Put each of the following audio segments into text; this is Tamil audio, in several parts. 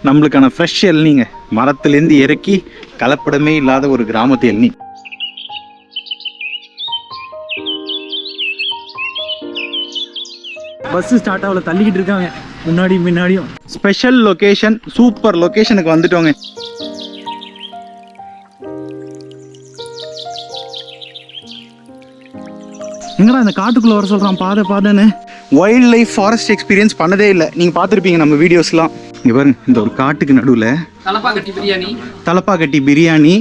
நம்மளுக்கான ஃப்ரெஷ் எல்னிங்க, மரத்துலேருந்து இறக்கி கலப்படமே இல்லாத ஒரு கிராமத்து எல்னி. பஸ் ஸ்டார்ட் ஆகல, தள்ளிக்கிட்டு இருக்காங்க முன்னாடியும். ஸ்பெஷல் லொகேஷன், சூப்பர் லொகேஷனுக்கு வந்துட்டோங்க. எங்கடா இந்த காட்டுக்குள்ள வர சொல்றான் பாதைன்னு. வைல்ட் லைஃப் ஃபாரஸ்ட் எக்ஸ்பீரியன்ஸ் பண்ணதே இல்லை. நீங்கள் பார்த்துருப்பீங்க நம்ம வீடியோஸ்லாம். இங்கே பாருங்க, இந்த ஒரு காட்டுக்கு நடுவில் Thalappakatti biryani,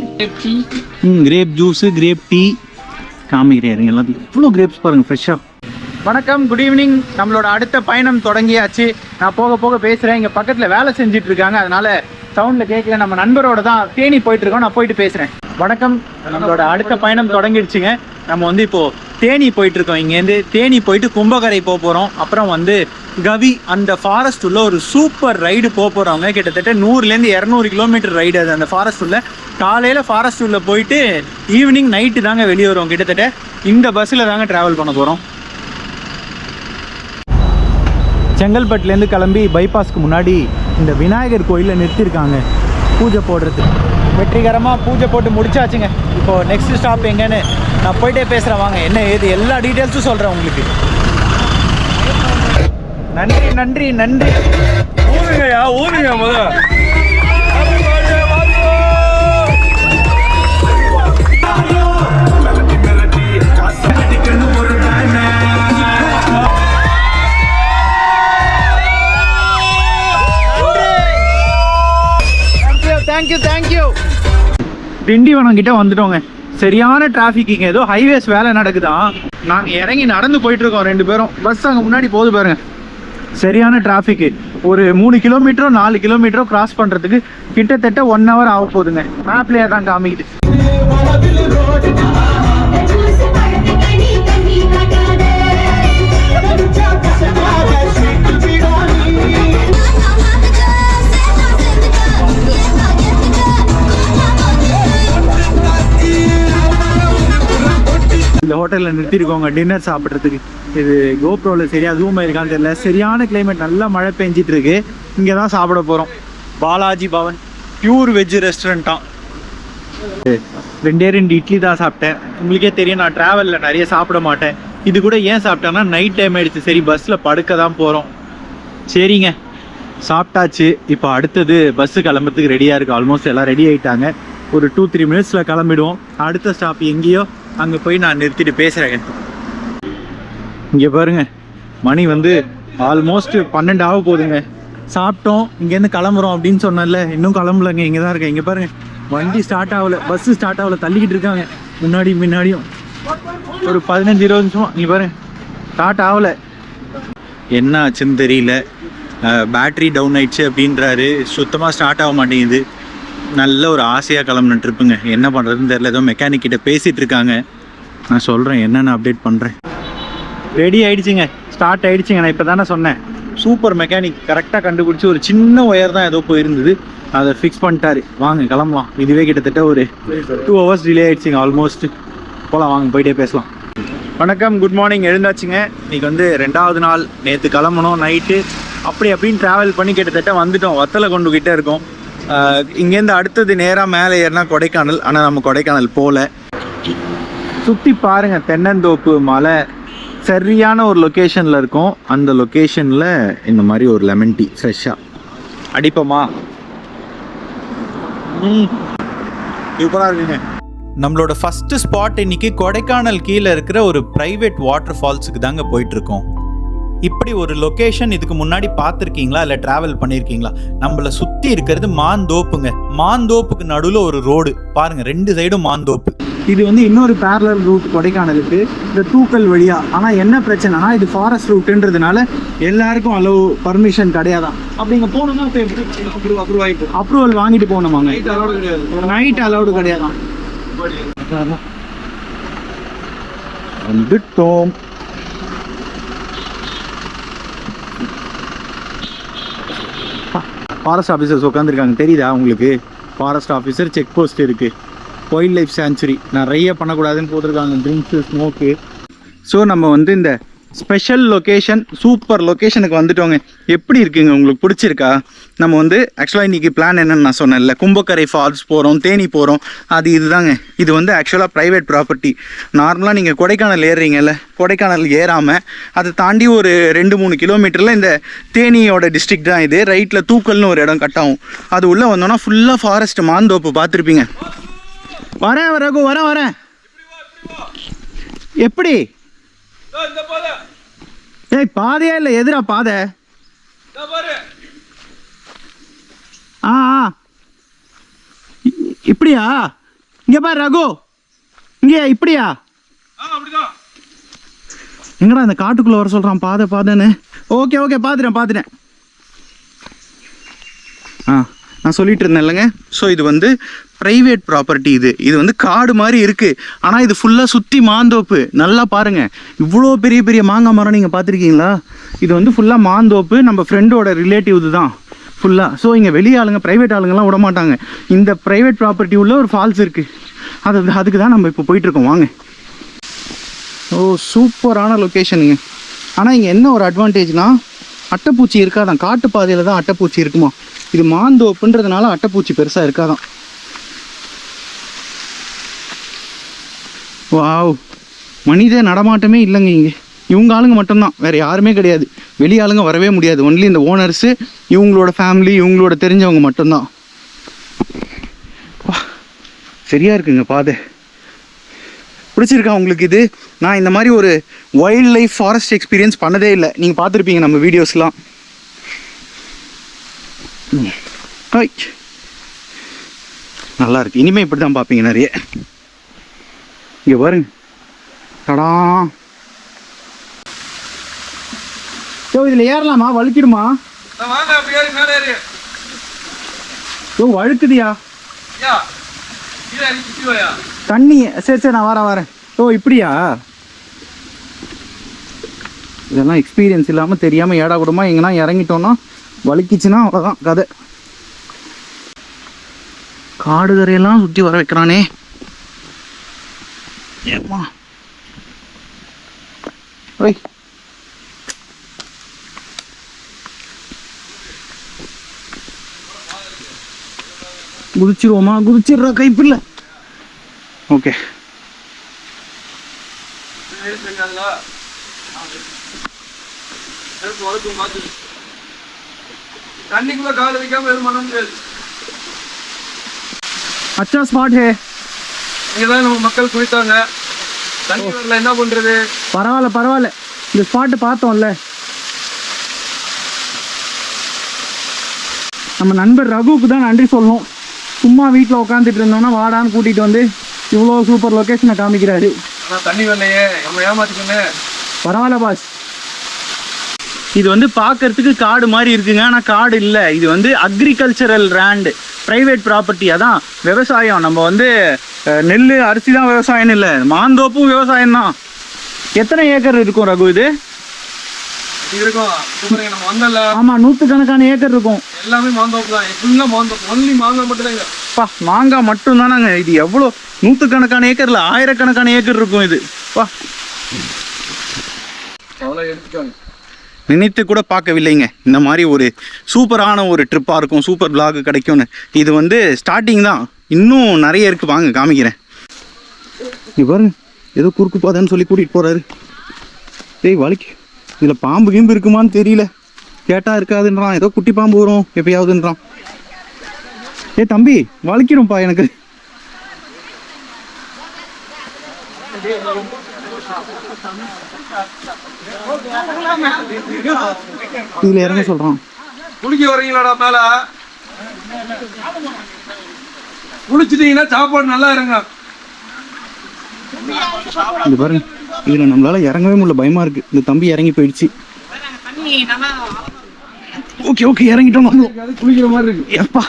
grape juice, grape tea காமிக்கிறேன் எல்லாத்தையும். இவ்வளோ கிரேப்ஸ் பாருங்கள் ஃப்ரெஷ்ஷாக. வணக்கம், குட் ஈவினிங். நம்மளோட அடுத்த பயணம் தொடங்கியாச்சு. நான் போக பேசுகிறேன். இங்கே பக்கத்தில் வேலை செஞ்சுட்டு இருக்காங்க, அதனால சவுண்டில் கேட்கல. நம்ம நண்பரோட தான் தேனி போயிட்டு இருக்கோம். நான் போயிட்டு பேசுகிறேன். வணக்கம், நம்மளோட அடுத்த பயணம் தொடங்கிடுச்சுங்க. நம்ம வந்து இப்போது தேனி போயிட்டுருக்கோம். இங்கேருந்து தேனி போயிட்டு கும்பகரை போக போகிறோம். அப்புறம் வந்து கவி அந்த ஃபாரஸ்ட் உள்ள ஒரு சூப்பர் ரைடு போக போகிறவங்க. கிட்டத்தட்ட 100-200 கிலோமீட்டர் ரைடு அது. அந்த ஃபாரஸ்ட் உள்ள காலையில் ஃபாரஸ்ட் உள்ள போயிட்டு ஈவினிங் நைட்டு தாங்க வெளியே வருவோம். கிட்டத்தட்ட இந்த பஸ்ஸில் தாங்க ட்ராவல் பண்ண போகிறோம். செங்கல்பட்டுலேருந்து கிளம்பி பைபாஸ்க்கு முன்னாடி இந்த விநாயகர் கோயிலில் நிறுத்தியிருக்காங்க பூஜை போடுறதுக்கு. வெற்றிகரமாக பூஜை போட்டு முடிச்சாச்சுங்க. இப்போது நெக்ஸ்ட் ஸ்டாப் எங்கன்னு நான் போயிட்டே பேசுகிறேன். வாங்க, என்ன ஏது எல்லா டீட்டெயில்ஸும் சொல்கிறேன் உங்களுக்கு. நன்றி. ஊருங்க முதல்ல. தேங்க்யூ. திண்டிவனம் கிட்ட வந்துட்டோங்க. சரியான டிராஃபிக். இங்கே ஏதோ ஹைவேஸ் வேலை நடக்குதான். நாங்கள் இறங்கி நடந்து போயிட்டுருக்கோம் 2 பேரும். பஸ் அங்கே முன்னாடி போகுது பாருங்க. சரியான டிராஃபிக்கு. ஒரு 3 கிலோமீட்டரோ 4 கிலோமீட்டரோ கிராஸ் பண்ணுறதுக்கு கிட்டத்தட்ட 1 hour ஆக போகுதுங்க. மேப்லேயே தான் காமிக்குது. இந்த ஹோட்டலில் நிறுத்திருக்கோங்க டின்னர் சாப்பிட்றதுக்கு. இது கோப்ரோவில் சரியா ஜூம் ஆயிருக்கான்னு தெரியல. சரியான கிளைமேட், நல்லா மழை பெஞ்சிட்டு இருக்கு. இங்கே தான் சாப்பிட போகிறோம். பாலாஜி பவன் பியூர் வெஜ் ரெஸ்டாரண்ட்டான். 2 இட்லி தான் சாப்பிட்டேன். உங்களுக்கே தெரியும், நான் ட்ராவலில் நிறைய சாப்பிட மாட்டேன். இது கூட ஏன் சாப்பிட்டேன்னா நைட் டைம் ஆகிடுச்சு. சரி, பஸ்ஸில் படுக்க தான் போகிறோம். சரிங்க, சாப்பிட்டாச்சு. இப்போ அடுத்தது பஸ்ஸு கிளம்புறதுக்கு ரெடியாக இருக்குது. ஆல்மோஸ்ட் எல்லாம் ரெடி ஆகிட்டாங்க. ஒரு 2-3 மினிட்ஸில் கிளம்பிடுவோம். அடுத்த ஸ்டாப் எங்கேயோ அங்கே போய் நான் நிறுத்திட்டு பேசுகிறேன். இங்கே பாருங்கள், மணி வந்து ஆல்மோஸ்ட் 12 ஆக போகுதுங்க. சாப்பிட்டோம், இங்கேருந்து கிளம்புறோம் அப்படின்னு சொன்னல. இன்னும் கிளம்பலங்க, இங்கே தான் இருக்கேன். இங்கே பாருங்கள், வண்டி ஸ்டார்ட் ஆகலை, பஸ்ஸு ஸ்டார்ட் ஆகலை, தள்ளிக்கிட்டு இருக்காங்க முன்னாடியும். ஒரு 15-20 நிமிஷம். இங்கே பாருங்கள், ஸ்டார்ட் ஆகலை. என்ன ஆச்சுன்னு தெரியல. பேட்ரி டவுன் ஆயிடுச்சு அப்படின்றாரு. சுத்தமாக ஸ்டார்ட் ஆக மாட்டேங்குது. நல்ல ஒரு ஆசையாக கிளம்புன ட்ரிப்புங்க. என்ன பண்ணுறதுன்னு தெரியல. ஏதோ மெக்கானிக் கிட்ட பேசிகிட்டு இருக்காங்க. நான் சொல்கிறேன், என்னென்ன அப்டேட் பண்ணுறேன். ரெடி ஆகிடுச்சிங்க, ஸ்டார்ட் ஆகிடுச்சிங்க. நான் இப்போ தானே சொன்னேன். சூப்பர் மெக்கானிக் கரெக்டாக கண்டுபிடிச்சி ஒரு சின்ன ஒயர் தான் ஏதோ போயிருந்தது, அதை ஃபிக்ஸ் பண்ணிட்டாரு. வாங்க கிளம்பலாம். இதுவே கிட்டத்தட்ட ஒரு 2 hours டிலே ஆகிடுச்சிங்க ஆல்மோஸ்ட். போகலாம், வாங்க போயிட்டே பேசலாம். வணக்கம், குட் மார்னிங். எழுந்தாச்சுங்க. இன்றைக்கி வந்து 2வது நாள். நேற்று கிளம்பணும் நைட்டு. அப்படின்னு ட்ராவல் பண்ணி கிட்டத்தட்ட வந்துட்டோம். வத்தலை கொண்டு கிட்டே இருக்கோம். இங்கேருந்து அடுத்தது நேராக மேலே ஏறினா கொடைக்கானல். ஆனால் நம்ம கொடைக்கானல் போகல. சுற்றி பாருங்கள், தென்னந்தோப்பு, மலை, சரியான ஒரு லொக்கேஷனில் இருக்கும். அந்த லொக்கேஷனில் இந்த மாதிரி ஒரு லெமன் டீ ஃப்ரெஷ்ஷாக அடிப்போமா? சூப்பராக இருக்குங்க. நம்மளோட ஃபஸ்ட்டு ஸ்பாட் இன்னைக்கு கொடைக்கானல் கீழே இருக்கிற ஒரு ப்ரைவேட் வாட்டர் ஃபால்ஸுக்கு தாங்க போயிட்டுருக்கோம். இப்படி ஒரு லொக்கேஷன் இதுக்கு முன்னாடி பார்த்துருக்கீங்களா, இல்லை ட்ராவல் பண்ணியிருக்கீங்களா? நம்மளை சுற்றி இருக்கிறது மாந்தோப்புங்க. மாந்தோப்புக்கு நடுவில் ஒரு ரோடு பாருங்கள், 2 சைடும் மாந்தோப்பு. இது வந்து இன்னொரு பேரலல் ரூட் கொடைக்கானலுக்கு, இந்த தூக்கல் வழியாக. ஆனால் என்ன பிரச்சனைனா, இது ஃபாரஸ்ட் ரூட்டுன்றதுனால எல்லாருக்கும் அலோவ் பர்மிஷன் கிடையாதான். அப்படிங்க போகணும்னா அப்ரூவல் வாங்கிட்டு போகணுமாங்க. Night allowed கிடையாதான். வந்துட்டோம். ஃபாரஸ்ட் ஆஃபீஸர்ஸ் உட்காந்துருக்காங்க, தெரியுதா உங்களுக்கு? ஃபாரஸ்ட் ஆஃபீஸர், செக் போஸ்ட் இருக்குது, வைல்ட் லைஃப் சாங்சுரி நிறைய பண்ணக்கூடாதுன்னு போட்டிருக்காங்க. Drinks, smoke. ஸோ நம்ம வந்து இந்த ஸ்பெஷல் லொக்கேஷன், சூப்பர் லொக்கேஷனுக்கு வந்துட்டோங்க. எப்படி இருக்குங்க, உங்களுக்கு பிடிச்சிருக்கா? நம்ம வந்து ஆக்சுவலாக இன்றைக்கி பிளான் என்னென்னு நான் சொன்னேன்ல, கும்பக்கரை ஃபால்ஸ் போகிறோம், தேனி போகிறோம். அது இதுதாங்க. இது வந்து ஆக்சுவலாக ப்ரைவேட் ப்ராப்பர்ட்டி. நார்மலாக நீங்கள் கொடைக்கானல் ஏறுறீங்கல்ல, கொடைக்கானல் ஏறாமல் அதை தாண்டி ஒரு 2-3 கிலோமீட்டரில் இந்த தேனியோட டிஸ்ட்ரிக்ட் தான் இது. ரைட்டில் தூக்கல்னு ஒரு இடம் கட் ஆகும். அது உள்ளே வந்தோன்னா ஃபுல்லாக ஃபாரஸ்ட், மாந்தோப்பு பார்த்துருப்பீங்க. வரேன் ரகு, வரேன். எப்படி? ஏய், பாதையா இல்லை, எதிரா பாதை? இப்படியா? இங்க பாரு ரகு, இங்க இப்படியா? எங்கடா இந்த காட்டுக்குள்ள வர சொல்றான் பாதைன்னு. ஓகே பாத்துட்டேன். நான் சொல்லிட்டு இருந்தேன் இல்லைங்க. ஸோ இது வந்து ப்ரைவேட் ப்ராப்பர்ட்டி. இது வந்து காடு மாதிரி இருக்குது. ஆனால் இது ஃபுல்லாக சுற்றி மாந்தோப்பு. நல்லா பாருங்கள், இவ்வளோ பெரிய பெரிய மாங்காய் மரம் நீங்கள் பார்த்துருக்கீங்களா? இது வந்து ஃபுல்லாக மாந்தோப்பு. நம்ம ஃப்ரெண்டோட ரிலேட்டிவ் தான் ஃபுல்லாக. ஸோ இங்கே வெளியே ஆளுங்க, ப்ரைவேட் ஆளுங்கெல்லாம் விட மாட்டாங்க. இந்த ப்ரைவேட் ப்ராப்பர்ட்டி உள்ள ஒரு ஃபால்ஸ் இருக்குது. அதுக்கு தான் நம்ம இப்போ போயிட்டுருக்கோம். வாங்க. சூப்பரான லொக்கேஷனுங்க. ஆனால் இங்கே என்ன ஒரு அட்வான்டேஜ்னால், அட்டைப்பூச்சி இருக்காதான். காட்டு பாதையில் தான் அட்டைப்பூச்சி இருக்குமா. இது மாந்தோப்புன்றதுனால அட்டைப்பூச்சி பெருசாக இருக்காதான். வாவ், மனித நடமாட்டமே இல்லைங்க இங்கே. இவங்க ஆளுங்க மட்டும்தான், வேறு யாருமே கிடையாது. வெளி ஆளுங்க வரவே முடியாது. ஒன்லி இந்த ஓனர்ஸு, இவங்களோட ஃபேமிலி, இவங்களோட தெரிஞ்சவங்க மட்டும்தான். சரியாக இருக்குங்க பாதை. பிடிச்சிருக்கா உங்களுக்கு இது? நான் இந்த மாதிரி ஒரு வைல்ட் லைஃப் ஃபாரஸ்ட் எக்ஸ்பீரியன்ஸ் பண்ணதே இல்லை. நீங்கள் பார்த்துருப்பீங்க நம்ம வீடியோஸ்லாம். நல்லா இருக்கு. இனிமேல் இப்படி தான் பார்ப்பீங்க நிறைய. இங்கே பாருங்க, தடா. இதில் ஏறலாமா? வழுக்கிடுமா? வழுக்குதியா தண்ணி? சரி நான் வரேன். இப்படியா? இதெல்லாம் எக்ஸ்பீரியன்ஸ் இல்லாமல் தெரியாமல் ஏடா கூடமா எங்கன்னா இறங்கிட்டோன்னா வலிக்கிச்சுன்னா அவ்வளோதான் கதை. காடு கரையெல்லாம் சுற்றி வர வைக்கிறானே. ஏம்மா ஓய், குதிச்சிருவோமா? குதிச்சிடுறா, கைப்பில்லை. ஓகே, தண்ணிக்குள்ள கால வைக்காம எதுவும் பண்ண முடியாது. அச்சா ஸ்பாட் ஹே. இங்கதான் நம்ம மக்கள் குளித்தாங்க. தண்ணி வரல, என்ன பண்றது? பரவாயில்ல. இந்த ஸ்பாட்டு பார்த்தோம்ல. நம்ம நண்பர் ரகுவுக்கு தான் நன்றி சொல்லணும். சும்மா வீட்டில் உட்காந்துட்டு இருந்தோம்னா வாடான்னு கூட்டிகிட்டு வந்து இவ்வளோ சூப்பர் லொக்கேஷனை காமிக்கிறாரு. ஆனால் தண்ணி வரலையே, நம்ம ஏமாத்திக்கோங்க. பரவாயில்ல பாஸ். இது வந்து பார்க்கறதுக்கு காடு மாதிரி இருக்குங்க, ஆனால் காடு இல்லை. இது வந்து அக்ரிகல்ச்சரல் லேண்டு, ப்ரைவேட் ப்ராப்பர்ட்டி. அதான் விவசாயம். நம்ம வந்து நெல் அரிசி தான் விவசாயம்னு இல்லை, மாந்தோப்பும் விவசாயம் தான். எத்தனை ஏக்கர் இருக்கும் ரகு இது? இருக்கும். நம்ம வந்தல. ஆமாம், 100கணக்கான ஏக்கர் இருக்கும். எல்லாமே மாந்தோப்பு தான். ஃபுல்லாக மாந்தோப்பு. ஒன்லி மாங்காய் மட்டும் தான். பா, மாங்காய் மட்டும் தானாங்க. இது எவ்வளோ 100கணக்கான ஏக்கரில் 1000கணக்கான ஏக்கர் இருக்கும் இது. பா, அவ்வளோ எடுத்துக்காங்க. நினைத்து கூட பார்க்கவில்லைங்க இந்த மாதிரி ஒரு சூப்பரான ஒரு ட்ரிப்பாக இருக்கும், சூப்பர் vlog கிடைக்கும்னு. இது வந்து ஸ்டார்டிங் தான், இன்னும் நிறைய இருக்குது. வாங்க காமிக்கிறேன். இது பாருங்க, ஏதோ குறுக்கு பாதைன்னு சொல்லி கூட்டிகிட்டு போகிறாரு. டேய் வலிக்கு, இதில் பாம்பு கீம்பு இருக்குமான்னு தெரியல. கேட்டால் இருக்காதுன்றான். ஏதோ குட்டி பாம்பு வரும் எப்பயாவதுன்றான். தம்பி வலிக்கிறோம்ப்பா எனக்கு. இதுல இறங்க சொல்றான். குளிக்க வரீங்களாடா மேல? குளிச்சிட்டீங்கன்னா சாப்பாடு நல்லா இருங்க. இது பாருங்க, இதுல நம்மளால இறங்கவே முடியல, பயமா இருக்கு. இந்த தம்பி இறங்கி போயிடுச்சு. ஓகே இறங்கிட்டோம். குளிக்கிற மாதிரி இருக்கு. எப்பா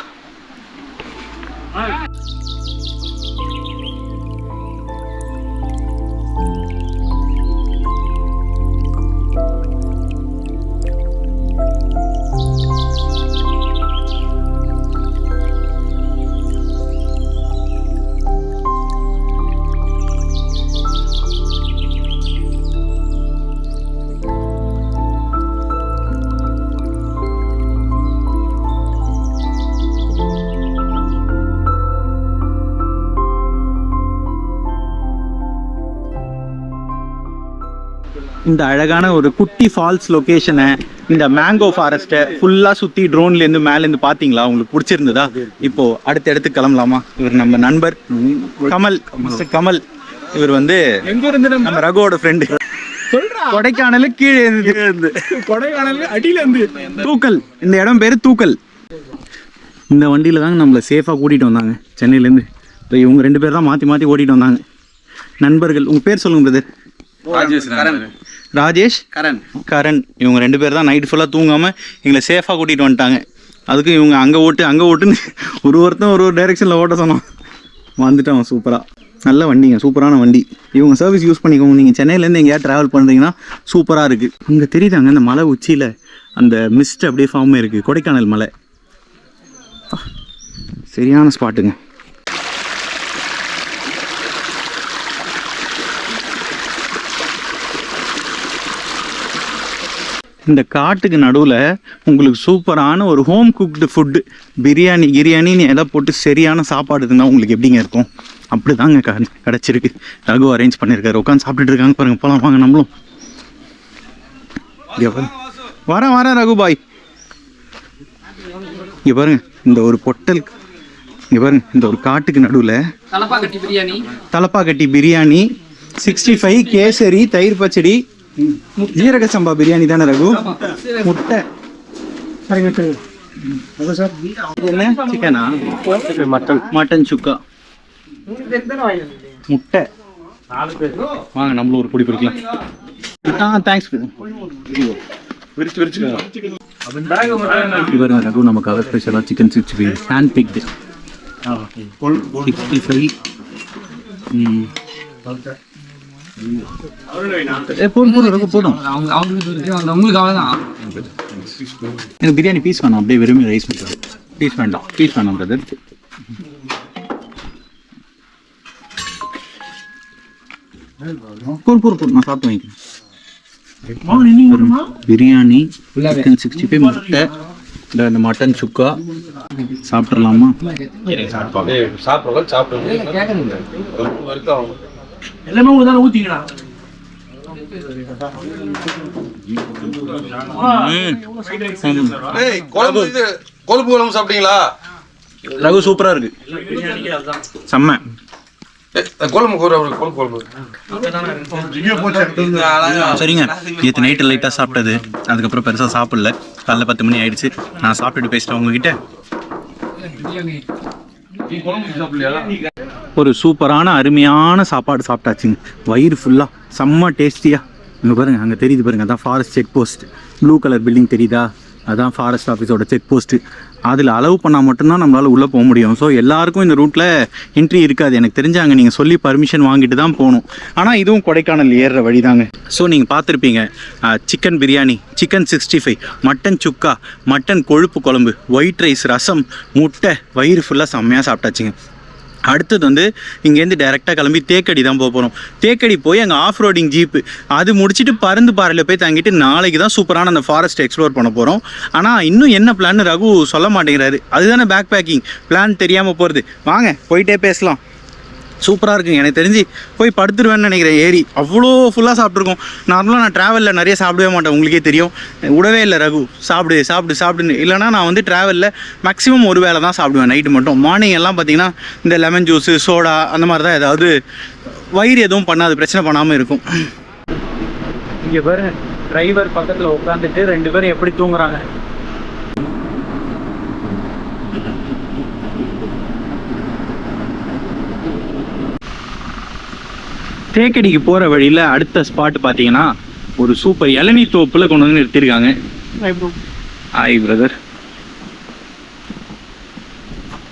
இந்த அழகான ஒரு குட்டி ஃபால்ஸ் லொகேஷனை, இந்த மேங்கோ ஃபாரஸ்ட்டை ஃபுல்லாக சுற்றி ட்ரோன்லேருந்து மேலேருந்து பார்த்தீங்களா? உங்களுக்கு பிடிச்சிருந்ததா? இப்போ அடுத்த இடத்துக்கு கிளம்பலாமா? இவர் நம்ம நண்பர் கமல், மிஸ்டர் கமல். இவர் வந்து நம்ம ரகுவோட ஃப்ரெண்டு. கொடைக்கானல் கீழே இருந்து, கொடைக்கானல் அடியில இருந்து தூக்கல். இந்த இடம் பேர் தூக்கல். இந்த வண்டியில் தாங்க நம்மளை சேஃபாக கூட்டிகிட்டு வந்தாங்க சென்னையிலேருந்து. இப்போ இவங்க 2 பேர் தான் மாற்றி மாற்றி ஓட்டிகிட்டு வந்தாங்க, நண்பர்கள். உங்கள் பேர் சொல்லுங்க பிரதர். ராஜேஷ், கரண். இவங்க 2 பேர் தான் நைட்டு ஃபுல்லாக தூங்காமல் எங்களை சேஃபாக கூட்டிகிட்டு வந்துட்டாங்க. அதுக்கு இவங்க அங்கே ஓட்டுன்னு ஒருத்தன் ஒரு டைரெக்ஷனில் ஓட்ட சொன்னோம். வந்துட்டோம். சூப்பராக, நல்ல வண்டிங்க, சூப்பரான வண்டி. இவங்க சர்வீஸ் யூஸ் பண்ணிக்கோங்க. நீங்கள் சென்னையிலேருந்து எங்கேயாவது ட்ராவல் பண்ணுறீங்கன்னா சூப்பராக இருக்குது. அங்கே தெரியுதாங்க அந்த மலை உச்சியில் அந்த மிஸ்ட் அப்படியே ஃபார்ம் இருக்குது. கொடைக்கானல் மலை சரியான ஸ்பாட்டுங்க. இந்த காட்டுக்கு நடுவில் உங்களுக்கு சூப்பரான ஒரு ஹோம் குக்டு ஃபுட்டு, பிரியாணின்னு எதை போட்டு சரியான சாப்பாடு இருந்தால் உங்களுக்கு எப்படிங்க இருக்கும்? அப்படி தாங்க கிடச்சிருக்கு. ரகு அரேஞ்ச் பண்ணியிருக்காரு. உட்காந்து சாப்பிட்டுட்டு இருக்காங்க பாருங்கள். போகலாம் வாங்க நம்மளும். வரேன் ரகு பாய். இங்கே பாருங்க, இந்த ஒரு பொட்டல், இங்கே பாருங்க, இந்த ஒரு காட்டுக்கு நடுவில் தலப்பாக்கட்டி பிரியாணி, 65 கேசரி, தயிர் பச்சடி, ஜீரக சம்பா பிரியாணி தானே ரகு? முட்டை என்ன சிக்கனா? மட்டன் சுக்கா, முட்டை. வாங்க நம்மளும் ஒரு பொடி பிடிக்கலாம். தேங்க்ஸ். இவர் ரகு நமக்காக ஸ்பெஷலாக சிக்கன் 65 ஹேண்ட் பிக்டு 65. போதும். எனக்கு பிரியாணி பீஸ் வேணும், அப்படியே வெறும் ரைஸ் பண்ணுறது. பீஸ் வேண்டாம் பிரதர். போதும் நான் சாப்பிட்டு வாங்கிக்கிறேன். பிரியாணி, சிக்கன் 65, முட்டை, இந்த மட்டன் சுக்கா. சாப்பிட்றலாமா? எல்லாமே உங்களுக்கு தானே ஊத்திக்கடா. கொழுப்பு குழம்பு சாப்பிட்டீங்களா? ரகு சூப்பரா இருக்கு, செம்ம. சரிங்க, நேற்று நைட்டு லைட்டாக சாப்பிட்டது, அதுக்கப்புறம் பெருசாக சாப்பிடல. காலைல 10 மணி ஆயிடுச்சு. நான் சாப்பிட்டுட்டு பேசிட்டேன் உங்ககிட்ட. ஒரு சூப்பரான அருமையான சாப்பாடு சாப்பிட்டாச்சுங்க. வயிறு ஃபுல்லாக செம்ம டேஸ்டியாக. இங்கே பாருங்கள், அங்கே தெரியுது பாருங்கள், அதான் forest check post. Blue colour building தெரியுதா? அதான் ஃபாரஸ்ட் ஆஃபீஸோட செக் போஸ்ட்டு. அதில் அலோவ் பண்ணால் மட்டும்தான் நம்மளால் உள்ளே போக முடியும். ஸோ எல்லாருக்கும் இந்த ரூட்டில் என்ட்ரி இருக்காது. எனக்கு தெரிஞ்சாங்க, நீங்கள் சொல்லி பர்மிஷன் வாங்கிட்டு தான் போகணும். ஆனால் இதுவும் கொடைக்கானல் ஏறுற வழி தாங்க. ஸோ நீங்கள் பார்த்துருப்பீங்க, சிக்கன் பிரியாணி, சிக்கன் 65, மட்டன் சுக்கா, மட்டன் கொழுப்பு குழம்பு, ஒயிட் ரைஸ், ரசம், முட்டை. வயிறு ஃபுல்லாக செம்மையாக சாப்பிட்டாச்சுங்க. அடுத்தது வந்து இங்கேருந்து டைரெக்டாக கிளம்பி தேக்கடி தான் போக போகிறோம். தேக்கடி போய் அங்கே ஆஃப் ரோடிங் ஜீப்பு அது முடிச்சுட்டு பருந்து பாறையில் போய் தங்கிட்டு நாளைக்கு தான் சூப்பரான அந்த ஃபாரஸ்ட் எக்ஸ்ப்ளோர் பண்ண போகிறோம். ஆனால் இன்னும் என்ன பிளான் ரகு சொல்ல மாட்டேங்கிறாரு. அதுதானே பேக் பேக்கிங் பிளான் தெரியாமல் போகிறது. வாங்க போயிட்டே பேசலாம். சூப்பராக இருக்குங்க. எனக்கு தெரிஞ்சு போய் படுத்துருவேன்னு நினைக்கிறேன். ஏறி அவ்வளோ ஃபுல்லாக சாப்பிட்ருக்கோம். நார்மலாக நான் ட்ராவலில் நிறைய சாப்பிடவே மாட்டேன், உங்களுக்கே தெரியும். விடவே இல்லை ரகு, சாப்பிடுன்னு. இல்லைனா நான் வந்து ட்ராவலில் மேக்ஸிமம் ஒரு வேளை தான் சாப்பிடுவேன், நைட்டு மட்டும். மார்னிங் எல்லாம் பார்த்தீங்கன்னா இந்த லெமன் ஜூஸு, சோடா அந்த மாதிரி தான், ஏதாவது வயிறு எதுவும் பண்ணாது, பிரச்சனை பண்ணாமல் இருக்கும். இங்கே பாருங்க, டிரைவர் பக்கத்தில் உட்காந்துட்டு 2 பேரும் எப்படி தூங்குறாங்க. தேக்கடிக்கு போகிற வழியில் அடுத்த ஸ்பாட் பார்த்தீங்கன்னா ஒரு சூப்பர் இளநீ தோப்பில் கொண்டு வந்து நிறுத்திருக்காங்க. Hi brother.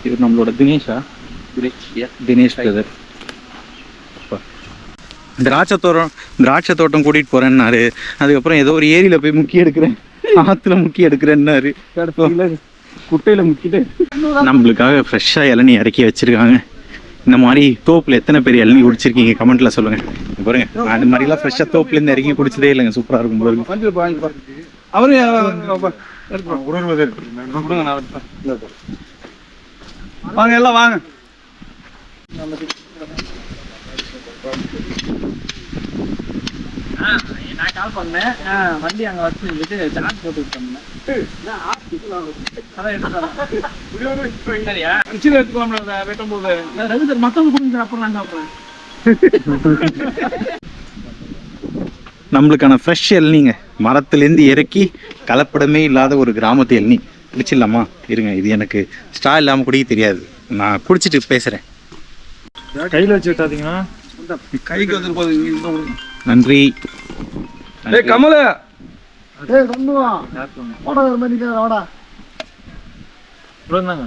இது நம்மளோட தினேஷ் பிரதர். திராட்சை தோட்டம் கூட்டிகிட்டு போகிறேன்னாரு. அதுக்கப்புறம் ஏதோ ஒரு ஏரியில் போய் முக்கி எடுக்கிறேன், ஆற்றுல முக்கி எடுக்கிறேன்னாரு. குட்டையில் முக்கிட்டு நம்மளுக்காக ஃப்ரெஷ்ஷாக இளநீ இறக்கி வச்சுருக்காங்க. இந்த மாதிரி தோப்பில் எத்தனை பேர் இளநீ குடிச்சிருக்கீங்க கமெண்ட்டில் சொல்லுங்கள். பாருங்க, அது மாதிரிலாம் ஃப்ரெஷ்ஷாக தோப்புலேருந்து இறங்கி குடிச்சதே இல்லைங்க. சூப்பராக இருக்கும் போது. அவரு வாங்க, எல்லாம் வாங்க. நான் கால் பண்ணேன் வண்டி அங்கே வச்சு நின்றுட்டு சார்ஜ் போட்டு விட்டோம்னா அதான் எடுத்துக்கலாம் சரியா கட்சியில் எடுத்துக்கலாம்ல வெட்டும் போது ரகு சார் மற்றவங்க கொடுங்க அப்புறம் நான் சாப்பிட்றேன். நம்மளுக்கான ஃப்ரெஷ் இளநீங்க மரத்துலேருந்து இறக்கி கலப்படமே இல்லாத ஒரு கிராமத்து இளநீ குடிச்சிடலாமா? இருங்க, இது எனக்கு ஸ்டா இல்லாமல் குடிக்க தெரியாது, நான் குடிச்சிட்டு பேசுகிறேன். கையில் வச்சு விட்டாதீங்கன்னா கைக்கு வந்துட்டு போகுது. நன்றி. கமல இவ்வளோதாங்க.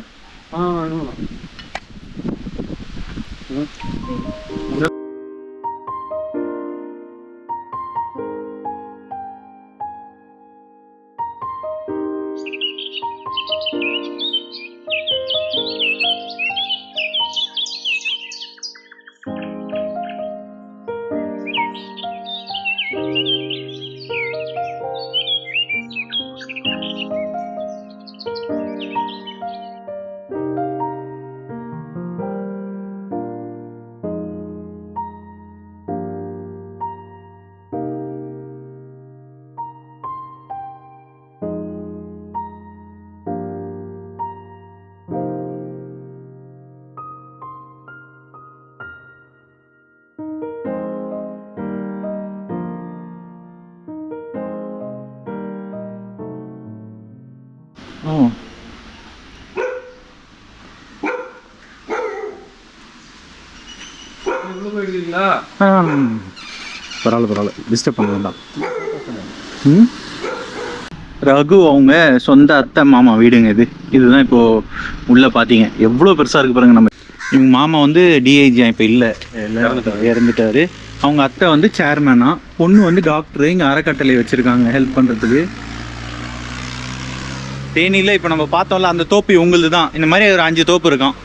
பரவாயில்ல, டிஸ்டர்ப் பண்ண வேண்டாம். ரகு அவங்க சொந்த அத்தை மாமா வீடுங்க இது. இதுதான் இப்போ உள்ள பார்த்தீங்க எவ்வளோ பெருசாக இருக்கு பாருங்க. நம்ம இவங்க மாமா வந்து டிஐஜி இப்போ இல்லை, இறந்துட்டாரு. அவங்க அத்தை வந்து சேர்மேனா, பொண்ணு வந்து டாக்டரு. இங்கே அறக்கட்டளை வச்சுருக்காங்க ஹெல்ப் பண்ணுறதுக்கு. தேனியில் இப்போ நம்ம பார்த்தோம்ல அந்த தோப்பு உங்களுது தான். இந்த மாதிரி ஒரு 5 தோப்பு இருக்கான்.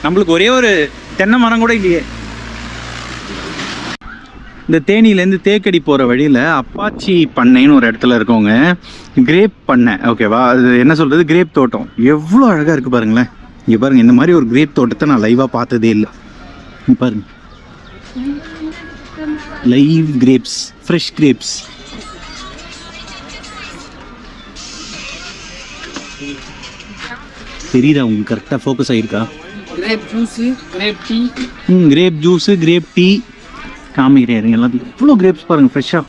நம்மளுக்கு ஒரே ஒரு தென்னை மரம் கூட இல்லையே. இந்த தேனியிலேருந்து தேக்கடி போகிற வழியில் அப்பாச்சி பண்ணைன்னு ஒரு இடத்துல இருக்கவங்க கிரேப் பண்ணை, ஓகேவா? அது என்ன சொல்கிறது, கிரேப் தோட்டம். எவ்வளோ அழகாக இருக்குது பாருங்களேன். இங்கே பாருங்கள், இந்த மாதிரி ஒரு கிரேப் தோட்டத்தை நான் லைவாக பார்த்ததே இல்லை. இங்கே பாருங்கள், லைவ் கிரேப்ஸ், ஃப்ரெஷ் கிரேப்ஸ். தெரியுதா உங்களுக்கு? கரெக்டாக ஃபோக்கஸ் ஆகிருக்கா? Grape juice, grape tea. Grape juice, grape tea காமிக்கிறேன். எல்லாத்தையும் இவ்வளோ கிரேப்ஸ் பாருங்கள் ஃப்ரெஷ்ஷாக.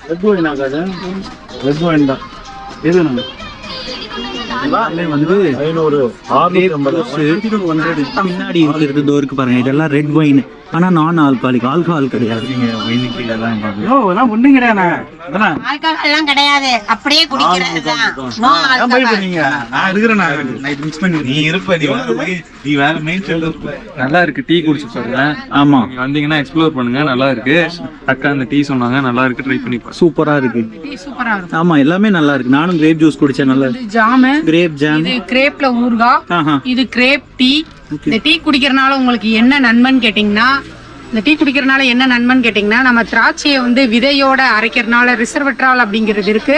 ரெட் ஒயினா காது? ரெட் ஒயின் தான். எது நம்ம வந்து 500 பின்னாடி இருக்கிறது இதோ இருக்கு பாருங்க. இதெல்லாம் ரெட் ஒயின், ஆனால் நான் ஆல்காலிக், ஆல்கஹால் கிடையாது. ஒன்றும் கிடையாது, ஆல்கஹால்லாம் கிடையாது, அப்படியே குடிக்கிறது தான். நோ நல்லா இருக்கு. டீ குடிச்சு சொல்றேன். ஆமா, வந்தீங்கன்னா எக்ஸ்ப்ளோர் பண்ணுங்க, நல்லா இருக்கு. அக்கா அந்த டீ சொன்னாங்க, நல்லா இருக்கு, ட்ரை பண்ணி பாருங்க. சூப்பரா இருக்கு. சூப்பரா இருக்கும். ஆமா, எல்லாமே நல்லா இருக்கு. நானும் கிரேப் ஜூஸ் குடிச்சேன். நல்லா இருக்கு. ஜாமு, கிரேப் ஜாம், இது கிரேப்ல ஊறுகாய், இது கிரேப் டீ. இந்த டீ குடிக்கிறனால உங்களுக்கு என்ன நன்மைன்னு கேட்டீங்கன்னா, நம்ம திராட்சையை வந்து விதையோட அரைக்கிறதுனால ரிசர்வட்ரால் அப்படிங்கிறது இருக்கு.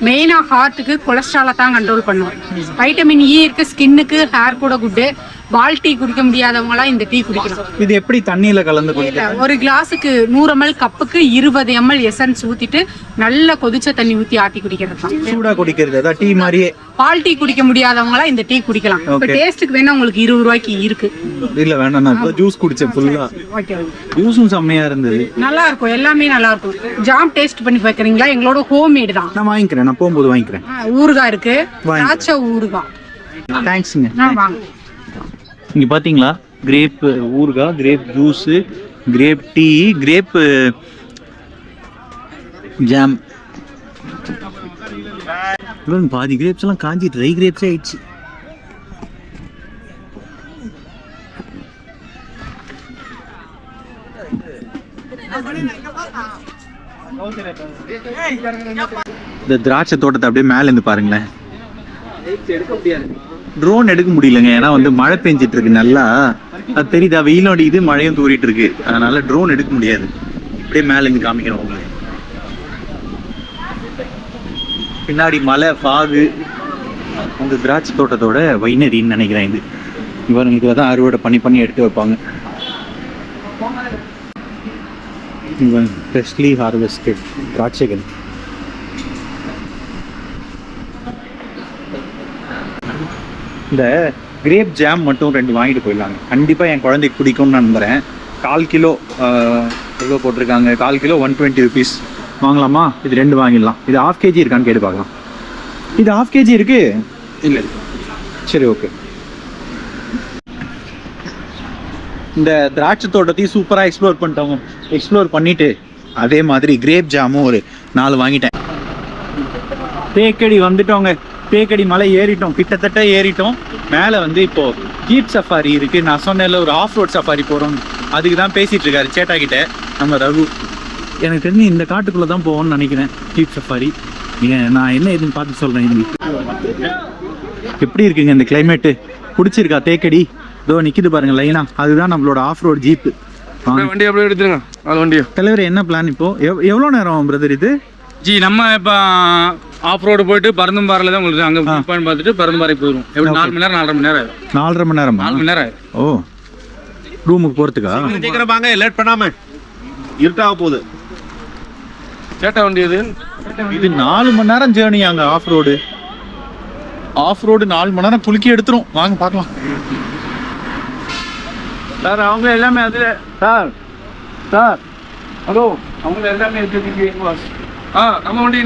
மெயினா ஹார்ட்டுக்கு, கொலஸ்ட்ராலை தான் கண்ட்ரோல் பண்ணும். வைட்டமின் இ இருக்கு, ஸ்கின்னுக்கு, ஹேர் கூட குட்டு. பால் டீ குடிக்க முடியாதவங்களாம் இந்த டீ குடிக்கலாம். இது எப்படி தண்ணியில கலந்து குடிக்கலாம்? ஒரு கிளாஸுக்கு 100 ml கப்புக்கு 20 ml எசன்ஸ் ஊத்திட்டு நல்ல கொதிச்ச தண்ணி ஊத்தி ஆத்தி குடிக்கிறது தான். சூடா குடிக்கிறது, அதான் டீ மாதிரியே. பால் டீ குடிக்க முடியாதவங்களாம் இந்த டீ குடிக்கலாம். இப்ப டேஸ்ட்டுக்கு வேணா உங்களுக்கு 20 ரூபாய்க்கு இருக்கு. இல்ல வேண்டாம், நான் ஜூஸ் குடிச்சேன் ஃபுல்லா. ஜூஸும் செம்மையா இருந்தது, நல்லா இருக்கும். எல்லாமே நல்லா இருக்கும். ஜாம் டேஸ்ட் பண்ணி பார்க்கறீங்களா? எங்களோட ஹோம்மேட் தான். நான் வாங்கிக்கிறேன், நான் போகும்போது வாங்கிக்கிறேன். ஊறுகாய் இருக்கு, திராட்சை ஊறுகாய். தேங்க்ஸுங்க. வாங்க. இங்க பாத்தீங்களா, கிரேப் ஊறுகாய், grape juice, grape tea, grape jam. பாதி கிரேப்ஸ் எல்லாம் காஞ்சி ட்ரை கிரேப்ஸே ஆயிடுச்சு. இந்த திராட்சை தோட்டத்தை அப்படியே மேல இருந்து பாருங்களேன். ட்ரோன் எடுக்க முடியலங்க, ஏன்னா வந்து மழை பெஞ்சிட்டு இருக்கு நல்லா. அது தெரியுதா, வெயிலும் அடிக்குது, மழையும் தூரிட்டு இருக்கு. அதனால ட்ரோன் எடுக்க முடியாது. இப்படியே மேல இருந்து காமிக்கிறோம் உங்களுக்கு. பின்னாடி மலை, ஃபாகு. அந்த திராட்சை தோட்டத்தோட வைனரின்னு நினைக்கிறேன் இது. இவருங்க இதுதான் அறுவடை பண்ணி எடுத்து வைப்பாங்க. ஃப்ரெஷ்லி ஹார்வெஸ்டட் திராட்சைகள். இந்த கிரேப் ஜாம் மட்டும் 2 வாங்கிட்டு போயிடலாங்க. கண்டிப்பாக என் குழந்தைக்கு பிடிக்கும்னு நம்புகிறேன். 1/4 கிலோ எவ்வளோ போட்டிருக்காங்க, 1/4 கிலோ 120 rupees. வாங்கலாமா? இது 2 வாங்கிடலாம். இது 1/2 kg இருக்கான்னு கேட்டு பார்க்கலாம். இது 1/2 kg இருக்கு? இல்லை, சரி, ஓகே. இந்த திராட்சை தோட்டத்தையும் சூப்பராக எக்ஸ்ப்ளோர் பண்ணிட்டோங்க. எக்ஸ்ப்ளோர் பண்ணிட்டு அதே மாதிரி கிரேப் ஜாமும் ஒரு 4 வாங்கிட்டேன். தேக்கடி வந்துட்டோங்க. தேக்கடி மலை ஏறிட்டோம், கிட்டத்தட்ட ஏறிட்டோம். மேலே வந்து இப்போ ஜீப் சஃபாரி இருக்கு. நான் சொன்னேன்ல ஒரு ஆஃப் ரோட் சஃபாரி போகிறோம், அதுக்கு தான் பேசிட்டு இருக்காரு சேட்டா கிட்ட நம்ம ரகு. எனக்கு தெரிஞ்சு இந்த காட்டுக்குள்ளே தான் போவோம்னு நினைக்கிறேன் ஜீப் சஃபாரி. நான் என்ன எதுன்னு பார்த்து சொல்கிறேன். இது எப்படி இருக்குங்க இந்த கிளைமேட்டு? பிடிச்சிருக்கா தேக்கடி? இதோ நிற்கிது பாருங்க லைனா, அதுதான் நம்மளோட ஆஃப் ரோட் ஜீப்பு. வண்டி அப்படியே எடுத்துருங்க. அது வண்டியோ தலைவர் என்ன பிளான் இப்போ? எவ்வளோ நேரம் பிரதர் இது? ஜி நம்ம இப்போ ஆஃப் ரோடு போயிட்டு பரந்தம்பாறையில் தான் உங்களுக்கு அங்கே பாயிண்ட் பார்த்துட்டு பரந்தம்பாறை போயிடும். எப்படி 4 மணி நேரம் 4.5 மணி நேரம் ஆகும். 4.5 மணி நேரமா? 4 மணி நேரம் ஆகும். ஓ, ரூமுக்கு போகிறதுக்கா? சீக்கிரம் வாங்க, லேட் பண்ணாம, இருட்டாக போகுது. சேட்டா வண்டி இது 4 மணி நேரம் ஜேர்னி அங்கே ஆஃப் ரோடு. ஆஃப் ரோடு 4 மணி நேரம் குலுக்கி எடுத்துரும். வாங்க பார்க்கலாம். சார் அவங்க எல்லாமே அதில் சார் ஹலோ அவங்க எல்லாமே எடுத்து நம்ம வண்டி